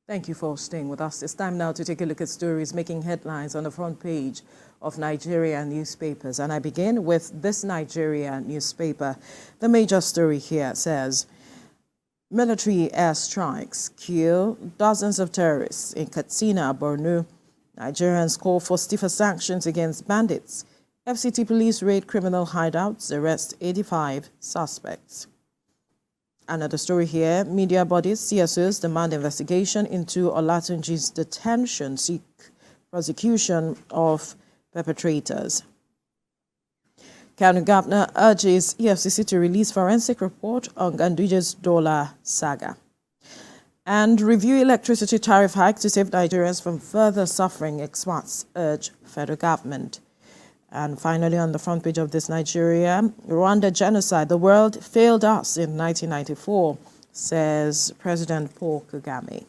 Thank you for staying with us. It's time now to take a look at stories making headlines on the front page of Nigerian newspapers. And I begin with this Nigerian newspaper. The major story here says, military airstrikes kill dozens of terrorists in Katsina, Borno. Nigerians call for stiffer sanctions against bandits. FCT police raid criminal hideouts, arrest 85 suspects. Another story here, media bodies, CSOs demand investigation into Olatunji's detention, seek prosecution of perpetrators. Kano Governor urges EFCC to release forensic report on Ganduje's dollar saga. And review electricity tariff hike to save Nigerians from further suffering, experts urge federal government. And finally, on the front page of this Nigeria, Rwanda genocide, the world failed us in 1994, says President Paul Kagame.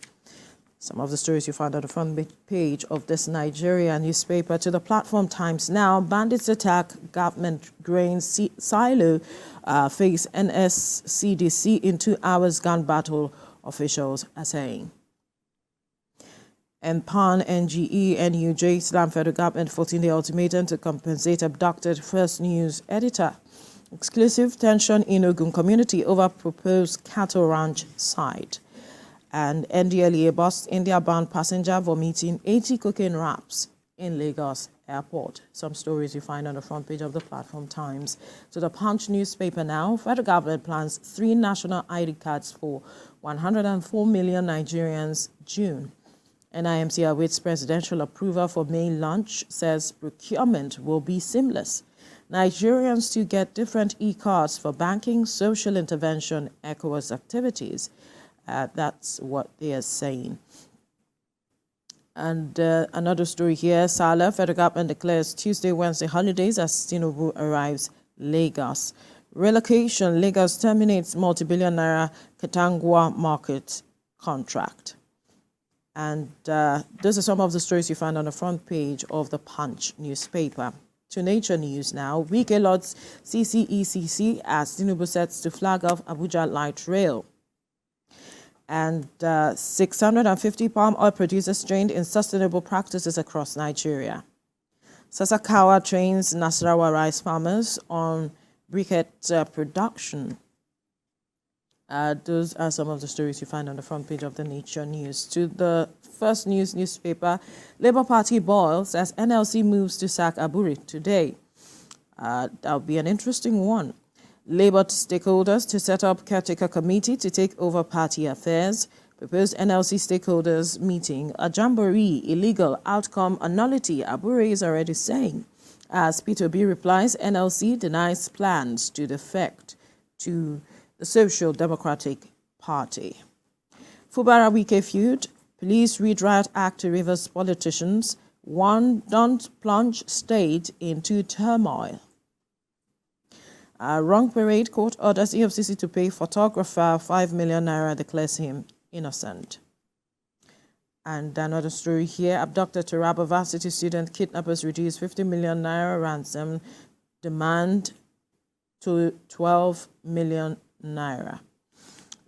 Some of the stories you find on the front page of this Nigeria newspaper. To the platform Times Now, bandits attack government grain silo, face NSCDC in 2 hours gun battle, officials are saying. And PAN, NGE, NUJ, Islam federal government 14-day ultimatum to compensate abducted First News editor. Exclusive tension in Ogun community over proposed cattle ranch site. And NDLEA busts India-bound passenger vomiting 80 cocaine wraps in Lagos airport. Some stories you find on the front page of the Platform Times. To the Punch newspaper now, federal government plans 3 national ID cards for 104 million Nigerians June. NIMC awaits presidential approval for May launch, says procurement will be seamless. Nigerians to get different e-cards for banking, social intervention, ECOWAS activities. That's what they are saying. And another story here, Salah, federal government declares Tuesday, Wednesday holidays as Tinubu arrives Lagos. Relocation, Lagos terminates multi-billion naira Katangwa market contract. And those are some of the stories you find on the front page of the Punch newspaper. To Nature News now, Wike Lauds CCECC asks Tinubu Sets to flag off Abuja light rail. And 650 palm oil producers trained in sustainable practices across Nigeria. Sasakawa trains Nasarawa rice farmers on briquette production. Those are some of the stories you find on the front page of the Nature News. To the First News newspaper, Labour Party boils as NLC moves to sack Aburi today. That'll be an interesting one. Labour stakeholders to set up caretaker committee to take over party affairs. Proposed NLC stakeholders meeting. A jamboree, illegal, outcome, a nullity, Aburi is already saying. As P2B replies, NLC denies plans to defect to the Social Democratic Party. Fubara Wike feud, police read riot act to Rivers politicians. One don't plunge state into turmoil. Wrong parade, court orders EFCC to pay photographer 5 million naira, declares him innocent. And another story here, abducted Taraba varsity student, kidnappers reduce 50 million naira ransom, demand to 12 million naira.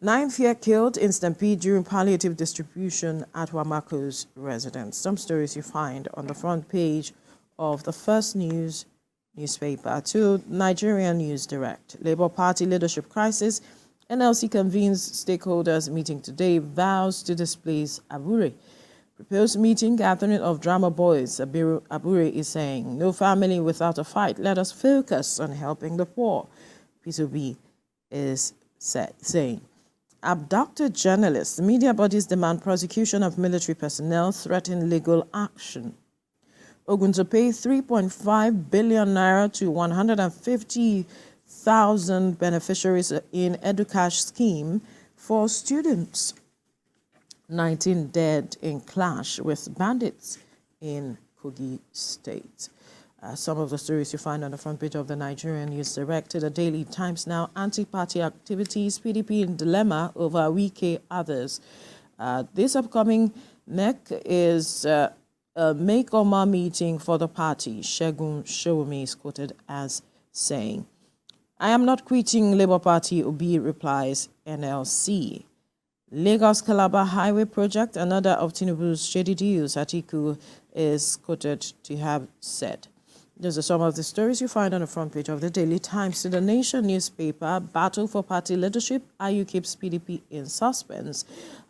9th year killed in stampede during palliative distribution at Wamako's residence. Some stories you find on the front page of the First News newspaper. To Nigerian News Direct, Labour Party leadership crisis. NLC convenes stakeholders meeting today, vows to displace Aburi. Proposed meeting gathering of drama boys, Aburi is saying, no family without a fight. Let us focus on helping the poor. P2B is saying. Abducted journalists, media bodies demand prosecution of military personnel, threaten legal action. Ogun to pay 3.5 billion naira to 150,000 beneficiaries in EduCash scheme for students. 19 dead in clash with bandits in Kogi State. Some of the stories you find on the front page of the Nigerian News Direct. To the Daily Times now, anti-party activities, PDP in dilemma over Wike others. This upcoming NEC is a make-or-ma meeting for the party, Shegun Showme is quoted as saying. I am not quitting Labour Party, Obi replies NLC. Lagos-Calabar Highway Project, another of Tinubu's shady deals, Atiku is quoted to have said. Those are some of the stories you find on the front page of the Daily Times. To the Nation newspaper, battle for party leadership, IU keeps PDP in suspense.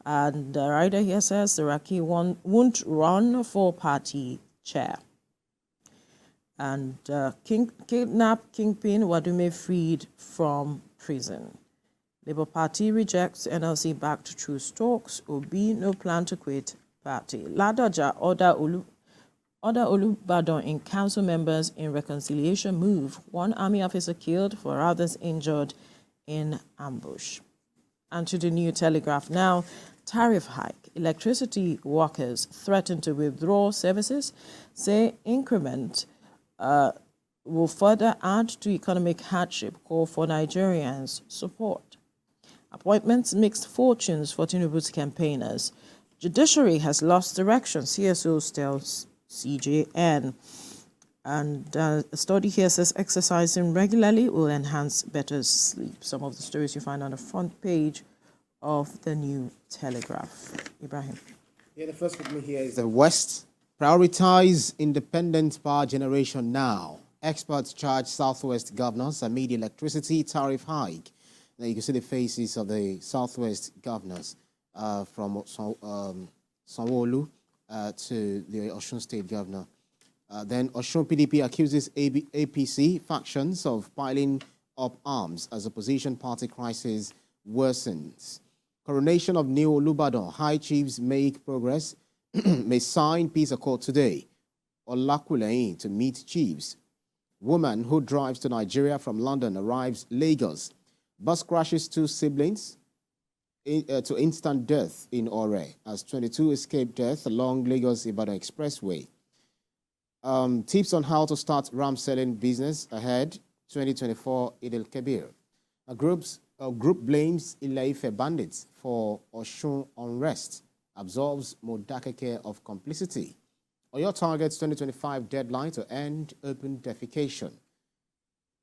And the writer here says the Raki won't run for party chair. And kidnapped Kingpin Wadume freed from prison. Labour Party rejects NLC-backed truce talks. Obi no plan to quit party. Ladoja order Olubadan in council members in reconciliation move. One army officer killed, 4 others injured in ambush. And to the New Telegraph now, tariff hike. Electricity workers threaten to withdraw services, say increment will further add to economic hardship, call for Nigerians' support. Appointments mixed fortunes for Tinubu's campaigners. Judiciary has lost direction, CSO tells CJN. And a study here says exercising regularly will enhance better sleep. Some of the stories you find on the front page of the New Telegraph. Ibrahim. Yeah, the first with me here is the West. Prioritize independent power generation now. Experts charge Southwest governors amid electricity tariff hike. Now you can see the faces of the Southwest governors from Sanwo-Olu to the Osun State governor. Then Osun PDP accuses APC factions of piling up arms as opposition party crisis worsens. Coronation of new Olubadan. High chiefs make progress. May sign peace accord today. Olakuleyin to meet chiefs. Woman who drives to Nigeria from London arrives Lagos. Bus crashes 2 siblings to instant death in Ore as 22 escaped death along Lagos-Ibadan Expressway. Tips on how to start ram selling business ahead 2024 Eid al-Kabir. A group blames Ile-Ife bandits for Osun unrest, absolves Modakeke of complicity. Oyo targets 2025 deadline to end open defecation.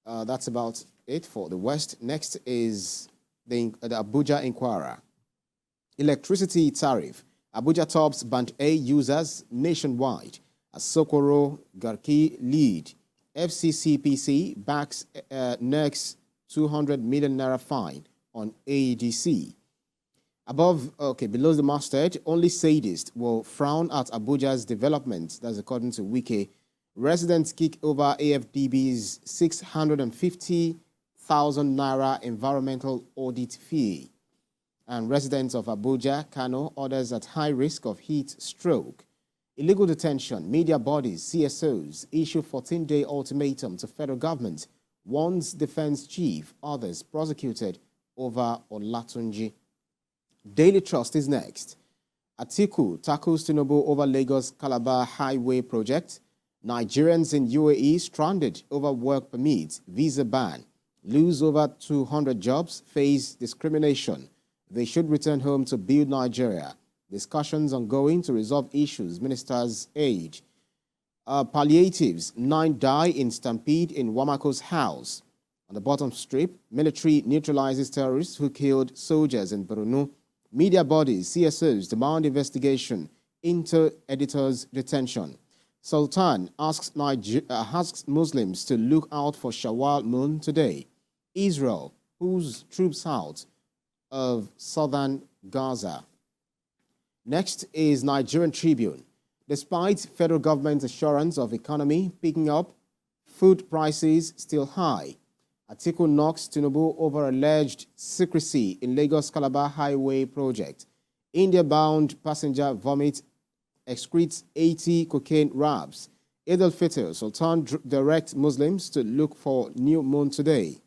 That's about it for the West. Next is the Abuja Inquirer. Electricity tariff. Abuja tops Band A users nationwide as Sokoro Garki lead. FCCPC backs next 200 million naira fine on AEDC. Below the masthead, only sadists will frown at Abuja's development. That's according to Wike. Residents kick over AFDB's 650,000 naira environmental audit fee. And residents of Abuja, Kano, others at high risk of heat stroke. Illegal detention, media bodies, CSOs issue 14-day ultimatum to federal government. One's defense chief, others prosecuted over Olatunji. Daily Trust is next. Atiku tackles Tinubu over Lagos-Calabar Highway project. Nigerians in UAE stranded over work permit, visa ban. Lose over 200 jobs, face discrimination. They should return home to build Nigeria. Discussions ongoing to resolve issues, ministers aid. Palliatives, 9 die in stampede in Wamako's house. On the bottom strip, military neutralizes terrorists who killed soldiers in Borno. Media bodies, CSOs demand investigation into editors' detention. Sultan asks Muslims to look out for Shawwal moon today. Israel pulls troops out of southern Gaza. Next is Nigerian Tribune. Despite federal government's assurance of economy picking up, food prices still high. Atiku knocks Tinubu over alleged secrecy in Lagos-Calabar Highway project. India-bound passenger vomit excretes 80 cocaine wraps. Eid al-Fitr, Sultan directs Muslims to look for new moon today.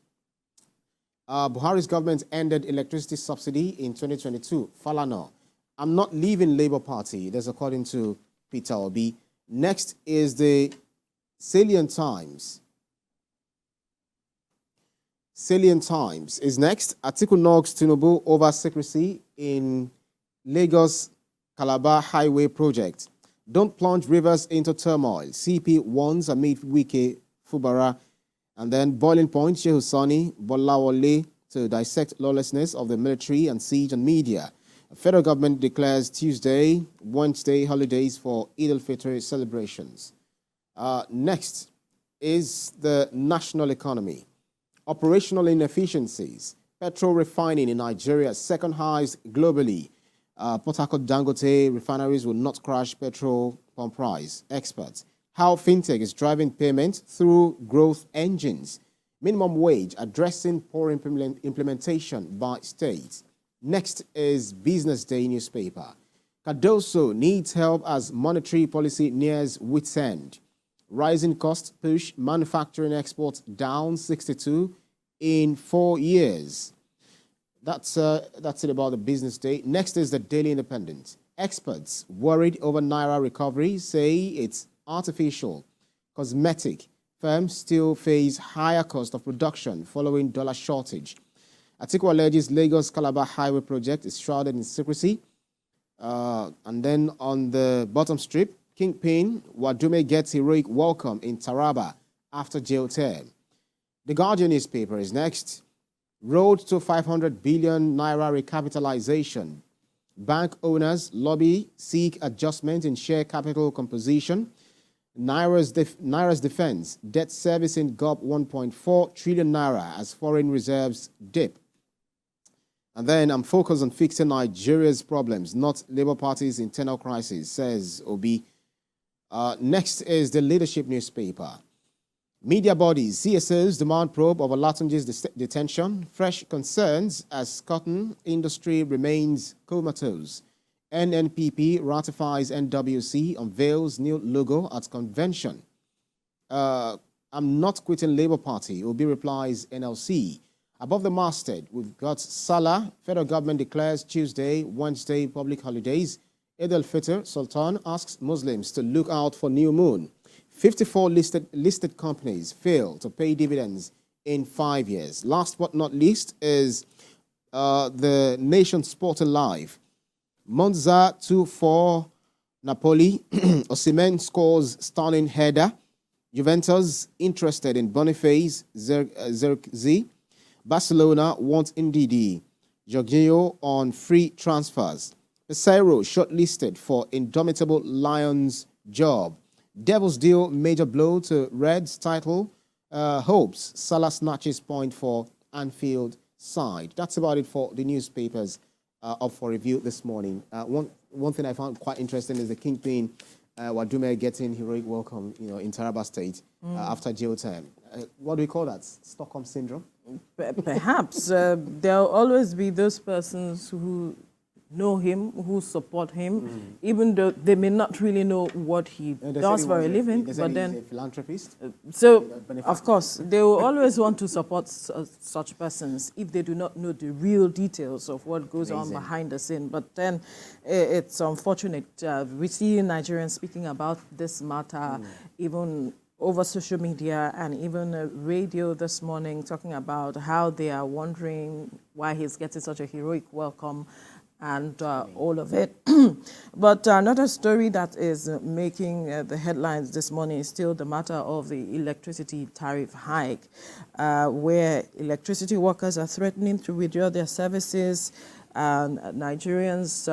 Buhari's government ended electricity subsidy in 2022. Falana, I'm not leaving Labour Party. That's according to Peter Obi. Next is the Salient Times. Salient Times is next. Atiku knocks Tinubu over secrecy in Lagos-Calabar Highway project. Don't plunge rivers into turmoil. CP warns amid Wike Fubara. And then boiling point, Shehu Sani, Bolawole to dissect lawlessness of the military and siege on media. Federal government declares Tuesday, Wednesday holidays for Eid al-Fitr celebrations. Next is the national economy. Operational inefficiencies. Petrol refining in Nigeria, second highest globally. Port Harcourt Dangote refineries will not crash petrol pump price. Experts. How fintech is driving payment through growth engines. Minimum wage addressing poor implementation by states. Next is Business Day newspaper. Cardoso needs help as monetary policy nears wit's end. Rising costs push manufacturing exports down 62 in 4 years. That's it about the Business Day. Next is the Daily Independent. Experts worried over Naira recovery say it's artificial. Cosmetic firms still face higher cost of production following dollar shortage. Atiku alleges Lagos-Calabar Highway project is shrouded in secrecy. And then on the bottom strip, Kingpin Wadume gets heroic welcome in Taraba after jail term. The Guardian newspaper is next. Road to 500 billion Naira recapitalization. Bank owners lobby seek adjustment in share capital composition. Naira's defense, debt servicing gulp 1.4 trillion Naira as foreign reserves dip. And then I'm focused on fixing Nigeria's problems, not Labour Party's internal crisis, says Obi. Next is the Leadership newspaper. Media bodies, CSOs demand probe of Olatunji's detention. Fresh concerns as cotton industry remains comatose. NNPP ratifies NWC, unveils new logo at convention. I'm not quitting Labour Party, Obi replies NLC. Above the masthead, we've got Salah. Federal government declares Tuesday, Wednesday public holidays. Eid al-Fitr, Sultan asks Muslims to look out for new moon. 54 listed companies fail to pay dividends in 5 years. Last but not least is the Nation Sport Alive. Monza 2-4 Napoli. Osimhen scores stunning header. Juventus interested in Boniface Zirkzee. Barcelona wants Ndidi. Jorginho on free transfers. Pesero shortlisted for Indomitable Lions job. Devils deal major blow to Reds title. Hopes Salah snatches point for Anfield side. That's about it for the newspapers up for review this morning. One thing I found quite interesting is the Kingpin Wadume getting heroic welcome, in Taraba State after jail term. What do we call that? Stockholm syndrome? Perhaps. There'll always be those persons who know him, who support him, even though they may not really know what he does for a living. But then, he's a philanthropist. So, of course, they will always want to support such persons if they do not know the real details of what goes on behind the scene. But then, it's unfortunate. We see Nigerians speaking about this matter, even over social media and even radio this morning, talking about how they are wondering why he's getting such a heroic welcome and all of it. But another story that is making the headlines this morning is still the matter of the electricity tariff hike, where electricity workers are threatening to withdraw their services, and Nigerians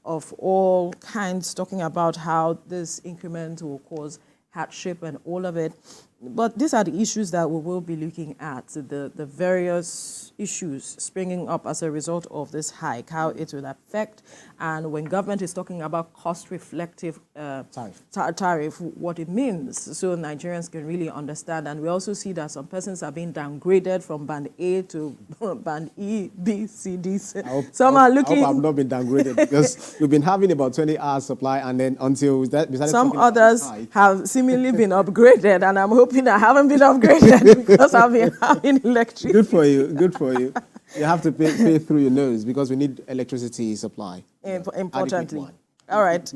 of all kinds talking about how this increment will cause hardship and all of it. But these are the issues that we will be looking at, the various issues springing up as a result of this hike, how it will affect, and when government is talking about cost-reflective tariff, what it means, so Nigerians can really understand. And we also see that some persons are being downgraded from band A to band E, B, C, D. Some are looking... I hope I've not been downgraded because we've been having about 20 hours supply, and then until that, some others have seemingly been upgraded, and I'm hoping I haven't been upgraded because I've been having electricity. Good for you. Good for you. You have to pay through your nose because we need electricity supply. Importantly. All right.